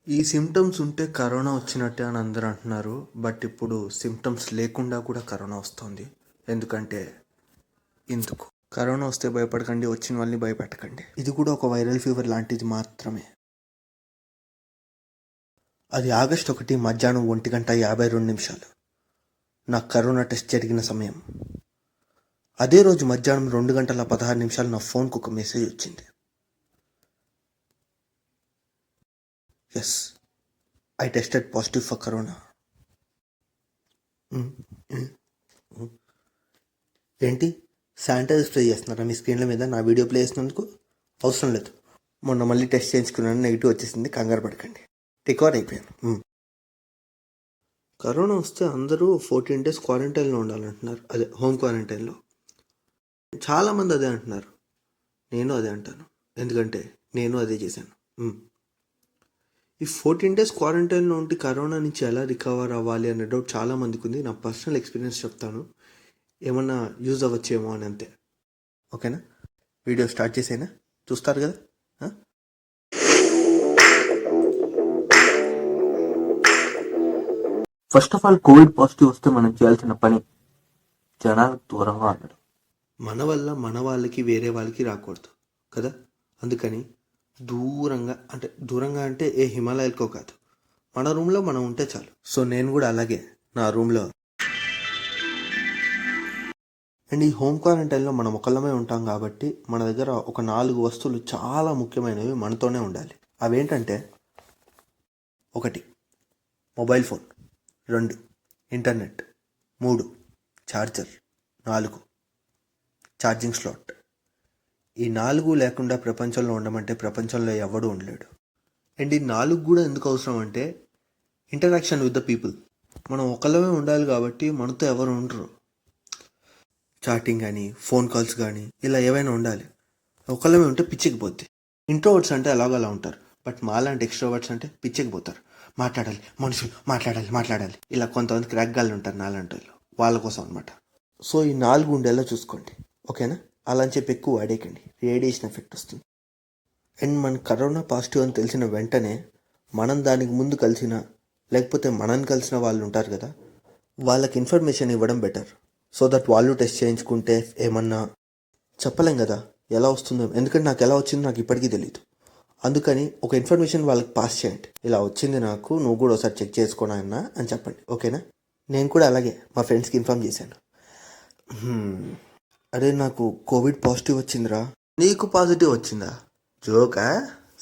ఈ సిమ్టమ్స్ ఉంటే కరోనా వచ్చినట్టే అని అందరూ అంటున్నారు. బట్ ఇప్పుడు సిమ్టమ్స్ లేకుండా కూడా కరోనా వస్తుంది. ఎందుకంటే ఇందుకు కరోనా వస్తే భయపడకండి, వచ్చిన వాళ్ళని భయపెట్టకండి. ఇది కూడా ఒక వైరల్ ఫీవర్ లాంటిది మాత్రమే. అది ఆగస్ట్ 1 మధ్యాహ్నం 1:52 నాకు కరోనా టెస్ట్ జరిగిన సమయం. అదే రోజు మధ్యాహ్నం 2:16 నా ఫోన్కు ఒక మెసేజ్ వచ్చింది. Yes, I tested positive for corona. ఏంటి, శానిటైజర్ స్ప్రే చేస్తున్నారా మీ స్క్రీన్ల మీద నా వీడియో ప్లే చేసినందుకు? అవసరం లేదు. మొన్న మళ్ళీ టెస్ట్ చేయించుకున్నాను, నెగిటివ్ వచ్చేసింది. కంగారు పడకండి, రికవర్ అయిపోయాను. కరోనా వస్తే అందరూ 14 days క్వారంటైన్లో ఉండాలంటున్నారు. అదే హోమ్ క్వారంటైన్లో. చాలామంది అదే అంటున్నారు. నేను అదే అంటాను, ఎందుకంటే నేను అదే చేశాను. ఈ 14 days క్వారంటైన్లో ఉంటే కరోనా నుంచి ఎలా రికవర్ అవ్వాలి అనే డౌట్ చాలామందికి ఉంది. నా పర్సనల్ ఎక్స్పీరియన్స్ చెప్తాను, ఏమన్నా యూజ్ అవ్వచ్చేమో అని అంతే. ఓకేనా? వీడియో స్టార్ట్ చేసేనా? చూస్తారు కదా. First of all, COVID positive వస్తే మనం చేయాల్సిన పని జనాలకు దూరంగా ఉండడం. మన వల్ల మన వాళ్ళకి వేరే వాళ్ళకి రాకూడదు కదా. అందుకని దూరంగా అంటే ఏ హిమాలయాలకో కాదు, మన రూమ్లో మనం ఉంటే చాలు. సో నేను కూడా అలాగే నా రూమ్లో. అండ్ ఈ హోమ్ క్వారంటైన్లో మనం ఒకళ్ళమే ఉంటాం కాబట్టి మన దగ్గర ఒక 4 వస్తువులు చాలా ముఖ్యమైనవి మనతోనే ఉండాలి. అవేంటంటే, 1 mobile phone, 2 internet, 3 charger, 4 charging slot. ఈ 4 లేకుండా ప్రపంచంలో ఉండమంటే ప్రపంచంలో ఎవడూ ఉండలేడు. అండ్ ఈ 4 కూడా ఎందుకు అవసరం అంటే, ఇంటరాక్షన్ విత్ ద పీపుల్. మనం ఒకళ్ళమే ఉండాలి కాబట్టి మనతో ఎవరు ఉండరు. చాటింగ్ కానీ, ఫోన్ కాల్స్ కానీ, ఇలా ఏవైనా ఉండాలి. ఒకళ్ళమే ఉంటే పిచ్చెక్కిపోద్ది. ఇంట్రోవర్ట్స్ అంటే అలాగలా ఉంటారు, బట్ మాలాంటి ఎక్స్ట్రోవర్ట్స్ అంటే పిచ్చెక్కిపోతారు. మాట్లాడాలి, మనుషులు మాట్లాడాలి. ఇలా కొంతమంది క్రాక్ గాళ్ళు ఉంటారు నాలాంటి వాళ్ళు, వాళ్ళ కోసం అనమాట. సో ఈ 4 ఉండేలా చూసుకోండి, ఓకేనా? అలా అని చెప్పి ఎక్కువ వాడేయకండి, రేడియేషన్ ఎఫెక్ట్ వస్తుంది. అండ్ మన కరోనా పాజిటివ్ అని తెలిసిన వెంటనే మనం దానికి ముందు లేకపోతే మనల్ని కలిసిన వాళ్ళు ఉంటారు కదా, వాళ్ళకి ఇన్ఫర్మేషన్ ఇవ్వడం బెటర్. సో దట్ వాళ్ళు టెస్ట్ చేయించుకుంటే ఏమన్నా చెప్పలేం కదా ఎలా వస్తుందో. ఎందుకంటే నాకు ఎలా వచ్చిందో నాకు ఇప్పటికీ తెలియదు. అందుకని ఒక ఇన్ఫర్మేషన్ వాళ్ళకి పాస్ చేయండి. ఇలా వచ్చింది నాకు, నువ్వు కూడా ఒకసారి చెక్ చేసుకోనన్నా అని చెప్పండి, ఓకేనా? నేను కూడా అలాగే మా ఫ్రెండ్స్కి ఇన్ఫామ్ చేశాను. అరే, నాకు కోవిడ్ పాజిటివ్ వచ్చిందిరా. నీకు పాజిటివ్ వచ్చిందా? జోకా?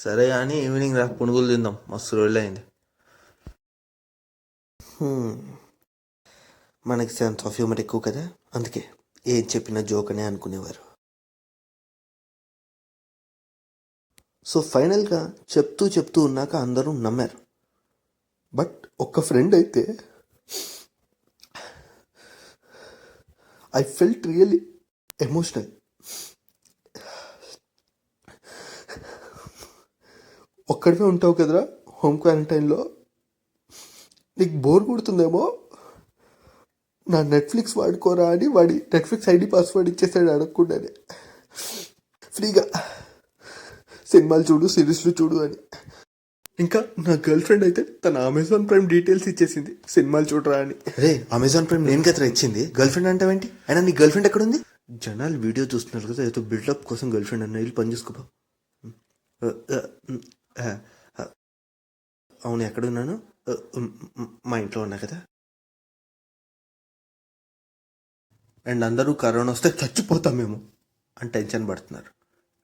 సరే కానీ ఈవినింగ్ రా, పునుగులు తిందాం, మస్తు రోజులు అయింది. మనకి సెన్స్ ఆఫ్ హ్యూమర్ ఎక్కువ కదా, అందుకే ఏం చెప్పినా జోక్ అనే అనుకునేవారు. సో ఫైనల్గా చెప్తూ ఉన్నాక అందరూ నమ్మారు. బట్ ఒక ఫ్రెండ్ అయితే, ఐ ఫెల్ట్ రియల్లీ ఎమోషనల్. ఒక్కడివే ఉంటావు కదరా హోమ్ క్వారంటైన్లో, నీకు బోర్ కొడుతుందేమో. నా నెట్ఫ్లిక్స్ వాడుకోరా అని వాడి నెట్ఫ్లిక్స్ ఐడి పాస్వర్డ్ ఇచ్చేసాడు అడగకుండానే. ఫ్రీగా సినిమాలు చూడు, సిరీస్లు చూడు అని. ఇంకా నా గర్ల్ ఫ్రెండ్ అయితే తన అమెజాన్ ప్రైమ్ డీటెయిల్స్ ఇచ్చేసింది, సినిమాలు చూడరా అని. రే, అమెజాన్ ప్రైమ్ నేను కదా ఇచ్చింది, గర్ల్ ఫ్రెండ్ అంటావేంటి? అయినా నీ గర్ల్ ఫ్రెండ్ ఎక్కడుంది? జనాలు వీడియో చూస్తున్నారు కదా, ఏదో బిల్డప్ కోసం గర్ల్ ఫ్రెండ్ అన్న, వీళ్ళు పని చూసుకోపో. అవును, ఎక్కడున్నాను? మా ఇంట్లో ఉన్నా కదా. అండ్ అందరూ కరోనా వస్తే చచ్చిపోతాం మేము అని టెన్షన్ పడుతున్నారు.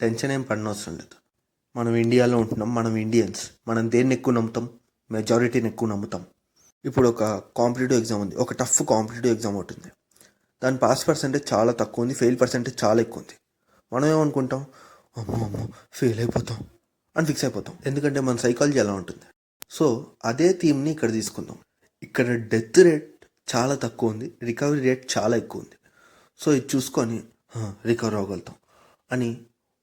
టెన్షన్ ఏం పడనవసరం లేదు. మనం ఇండియాలో ఉంటున్నాం, మనం ఇండియన్స్, మనం దేన్ని ఎక్కువ నమ్ముతాం? మెజారిటీని ఎక్కువ నమ్ముతాం. ఇప్పుడు ఒక కాంపిటేటివ్ ఎగ్జామ్ ఉంది, ఒక టఫ్ కాంపిటేటివ్ ఎగ్జామ్ ఉంటుంది. దాని పాస్ పర్సెంటేజ్ చాలా తక్కువ ఉంది, ఫెయిల్ పర్సెంటేజ్ చాలా ఎక్కువ ఉంది. మనం ఏమనుకుంటాం? అమ్మో ఫెయిల్ అయిపోతాం అని ఫిక్స్ అయిపోతాం, ఎందుకంటే మన సైకాలజీ ఎలా ఉంటుంది. సో అదే థీమ్ని ఇక్కడ తీసుకుందాం. ఇక్కడ డెత్ రేట్ చాలా తక్కువ ఉంది, రికవరీ రేట్ చాలా ఎక్కువ ఉంది. సో ఇది చూసుకొని రికవర్ అవ్వగలుగుతాం అని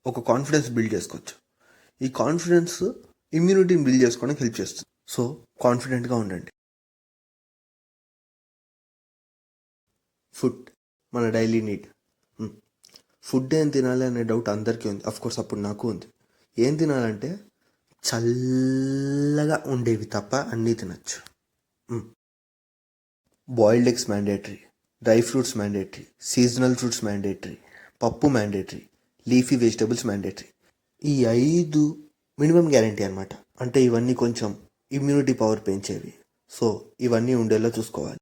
ఒక కాన్ఫిడెన్స్ బిల్డ్ చేసుకోవచ్చు. ఈ కాన్ఫిడెన్స్ ఇమ్యూనిటీని బిల్డ్ చేసుకోవడానికి హెల్ప్ చేస్తుంది. సో కాన్ఫిడెంట్గా ఉండండి. ఫుడ్ మన డైలీ నీడ్. ఫుడ్ ఏం తినాలి అనే డౌట్ అందరికీ ఉంది, అఫ్కోర్స్ అప్పుడు నాకు ఉంది. ఏం తినాలంటే చల్లగా ఉండేవి తప్ప అన్నీ తినచ్చు. Boiled eggs mandatory, dry fruits mandatory, seasonal fruits mandatory, పప్పు మ్యాండేటరీ, లీఫీ వెజిటబుల్స్ మ్యాండేటరీ. ఈ 5 మినిమం గ్యారంటీ అనమాట. అంటే ఇవన్నీ కొంచెం ఇమ్యూనిటీ పవర్ పెంచేవి. సో ఇవన్నీ ఉండేలా చూసుకోవాలి.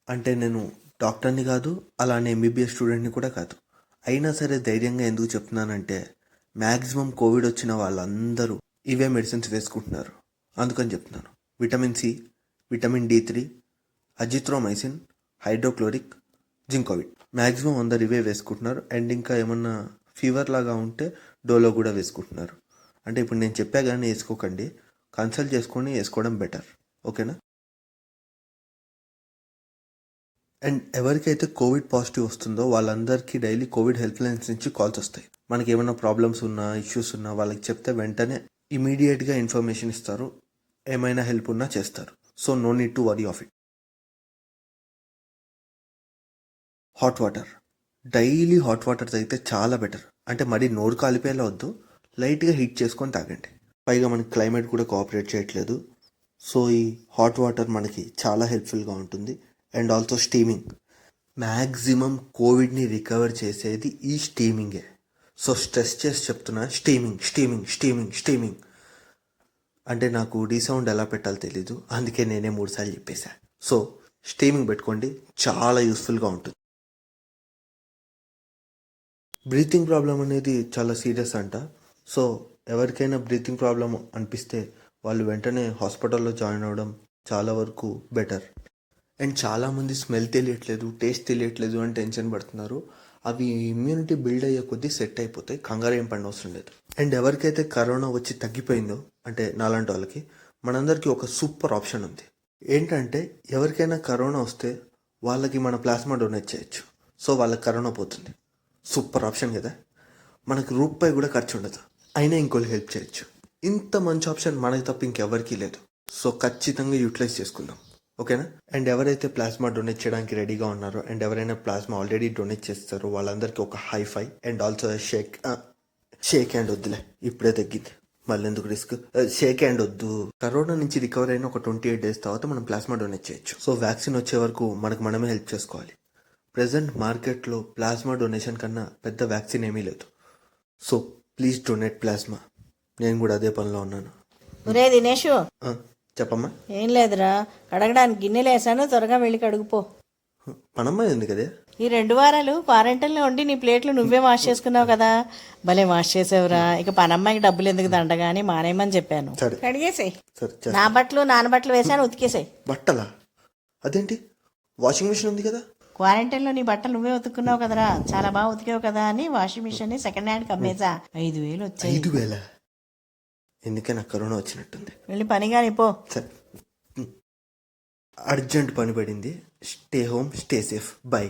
అంటే నేను డాక్టర్ని కాదు, అలానే ఎంబీబీఎస్ స్టూడెంట్ని కూడా కాదు. అయినా సరే ధైర్యంగా ఎందుకు చెప్తున్నానంటే మ్యాక్సిమం కోవిడ్ వచ్చిన వాళ్ళందరూ ఇవే మెడిసిన్స్ వేసుకుంటున్నారు, అందుకని చెప్తున్నాను. Vitamin C, vitamin D3, azithromycin, hydrochloric, Zincovit. Maximum అందరు ఇవే వేసుకుంటున్నారు. అండ్ ఇంకా ఏమన్నా ఫీవర్ లాగా ఉంటే డోలో కూడా వేసుకుంటున్నారు. అంటే ఇప్పుడు నేను చెప్పా కానీ వేసుకోకండి, కన్సల్ట్ చేసుకొని వేసుకోవడం బెటర్. ఓకేనా? అండ్ ఎవరికైతే కోవిడ్ పాజిటివ్ వస్తుందో వాళ్ళందరికీ డైలీ కోవిడ్ హెల్ప్ లైన్స్ నుంచి కాల్స్ వస్తాయి. మనకి ఏమైనా ప్రాబ్లమ్స్ ఉన్నా, ఇష్యూస్ ఉన్నా వాళ్ళకి చెప్తే వెంటనే ఇమీడియట్గా ఇన్ఫర్మేషన్ ఇస్తారు, ఏమైనా హెల్ప్ ఉన్నా చేస్తారు. So no need to worry of it. Hot water, daily hot water తాగితే చాలా బెటర్. అంటే మరీ నోరు కాలిపోయేలా వద్దు, లైట్గా హీట్ చేసుకొని తాగండి. పైగా మనకి క్లైమేట్ కూడా కోఆపరేట్ చేయట్లేదు. సో ఈ హాట్ వాటర్ మనకి చాలా హెల్ప్ఫుల్గా ఉంటుంది. And also steaming. మ్యాక్సిమం కోవిడ్ని రికవర్ చేసేది ఈ స్టీమింగే. సో స్ట్రెస్ చేసి చెప్తున్నా, స్టీమింగ్ స్టీమింగ్ స్టీమింగ్ స్టీమింగ్. అంటే నాకు డీ సౌండ్ ఎలా పెట్టాలో తెలీదు, అందుకే నేనే 3 సార్లు చెప్పేశా. సో స్టీమింగ్ పెట్టుకోండి, చాలా యూస్ఫుల్గా ఉంటుంది. బ్రీతింగ్ ప్రాబ్లం అనేది చాలా సీరియస్ అంట. సో ఎవరికైనా బ్రీతింగ్ ప్రాబ్లం అనిపిస్తే వాళ్ళు వెంటనే హాస్పిటల్లో జాయిన్ అవ్వడం చాలా వరకు బెటర్. అండ్ చాలామంది స్మెల్ తెలియట్లేదు, టేస్ట్ తెలియట్లేదు అని టెన్షన్ పడుతున్నారు. అవి ఇమ్యూనిటీ బిల్డ్ అయ్యే కొద్దీ సెట్ అయిపోతాయి, కంగారు ఏం పడిన అవసరం లేదు. అండ్ ఎవరికైతే కరోనా వచ్చి తగ్గిపోయిందో, అంటే నాలాంటి వాళ్ళకి, మనందరికీ ఒక సూపర్ ఆప్షన్ ఉంది. ఏంటంటే ఎవరికైనా కరోనా వస్తే వాళ్ళకి మన ప్లాస్మా డొనేట్ చేయొచ్చు. సో వాళ్ళకి కరోనా పోతుంది. సూపర్ ఆప్షన్ కదా. మనకు రూపాయి కూడా ఖర్చు ఉండదు, అయినా ఇంకోళ్ళు హెల్ప్ చేయొచ్చు. ఇంత మంచి ఆప్షన్ మనకి తప్ప ఇంకెవరికీ లేదు. సో ఖచ్చితంగా యూటిలైజ్ చేసుకుందాం. ఓకేనా? అండ్ ఎవరైతే ప్లాస్మా డొనేట్ చేయడానికి రెడీగా ఉన్నారో, అండ్ ఎవరైనా ప్లాస్మా ఆల్రెడీ డొనేట్ చేస్తారో వాళ్ళందరికీ ఒక హై-ఫై అండ్ ఆల్సో షేక్ హ్యాండ్. వద్దులే, ఇప్పుడే తగ్గింది, మళ్ళీ ఎందుకు రిస్క్. షేక్ హ్యాండ్ వద్దు. కరోనా నుంచి రికవర్ అయిన ఒక 28 days తర్వాత మనం ప్లాస్మా డొనేట్ చేయొచ్చు. సో వ్యాక్సిన్ వచ్చే వరకు మనకు మనమే హెల్ప్ చేసుకోవాలి. ప్రజెంట్ మార్కెట్లో ప్లాస్మా డొనేషన్ కన్నా పెద్ద వ్యాక్సిన్ ఏమీ లేదు. So please donate plasma. నేను కూడా అదే పనిలో ఉన్నాను. ఒరే దినేషు, చెప్పమ్మా. ఏం లేదురా, కడగడానికి గిన్నెలు వేసాను, త్వరగా వెళ్ళి కడుగుపో. పనమ్మాయి ఉంది కదే. ఈ 2 వారాలు క్వారంటైన్లో ఉండి నీ ప్లేట్లు నువ్వే వాష్ చేసుకున్నావు కదా, భలే వాష్ చేసావురా. ఇక పనమ్మాయికి డబ్బులు ఎందుకు దండగా అని మానేయమని చెప్పాను. కడిగేసాయి. నా బట్టలు నానబట్టలు వేసాను, ఉతికేసాయి. బట్టలా? అదేంటి, వాషింగ్ మిషన్ ఉంది కదా. క్వారంటైన్లో నీ బట్టలు నువ్వే ఉతుక్కున్నావు కదరా, చాలా బాగా ఉతికావు కదా అని వాషింగ్ మిషన్ ని సెకండ్ హ్యాండ్ అమ్మేసా. 5,000 వచ్చాయి. 5,000? ఎందుకే నాకు కరోనా వచ్చినట్టుంది. వెళ్ళి పని కానీ పో. సరే, అర్జెంట్ పని పడింది. Stay home, stay safe, by.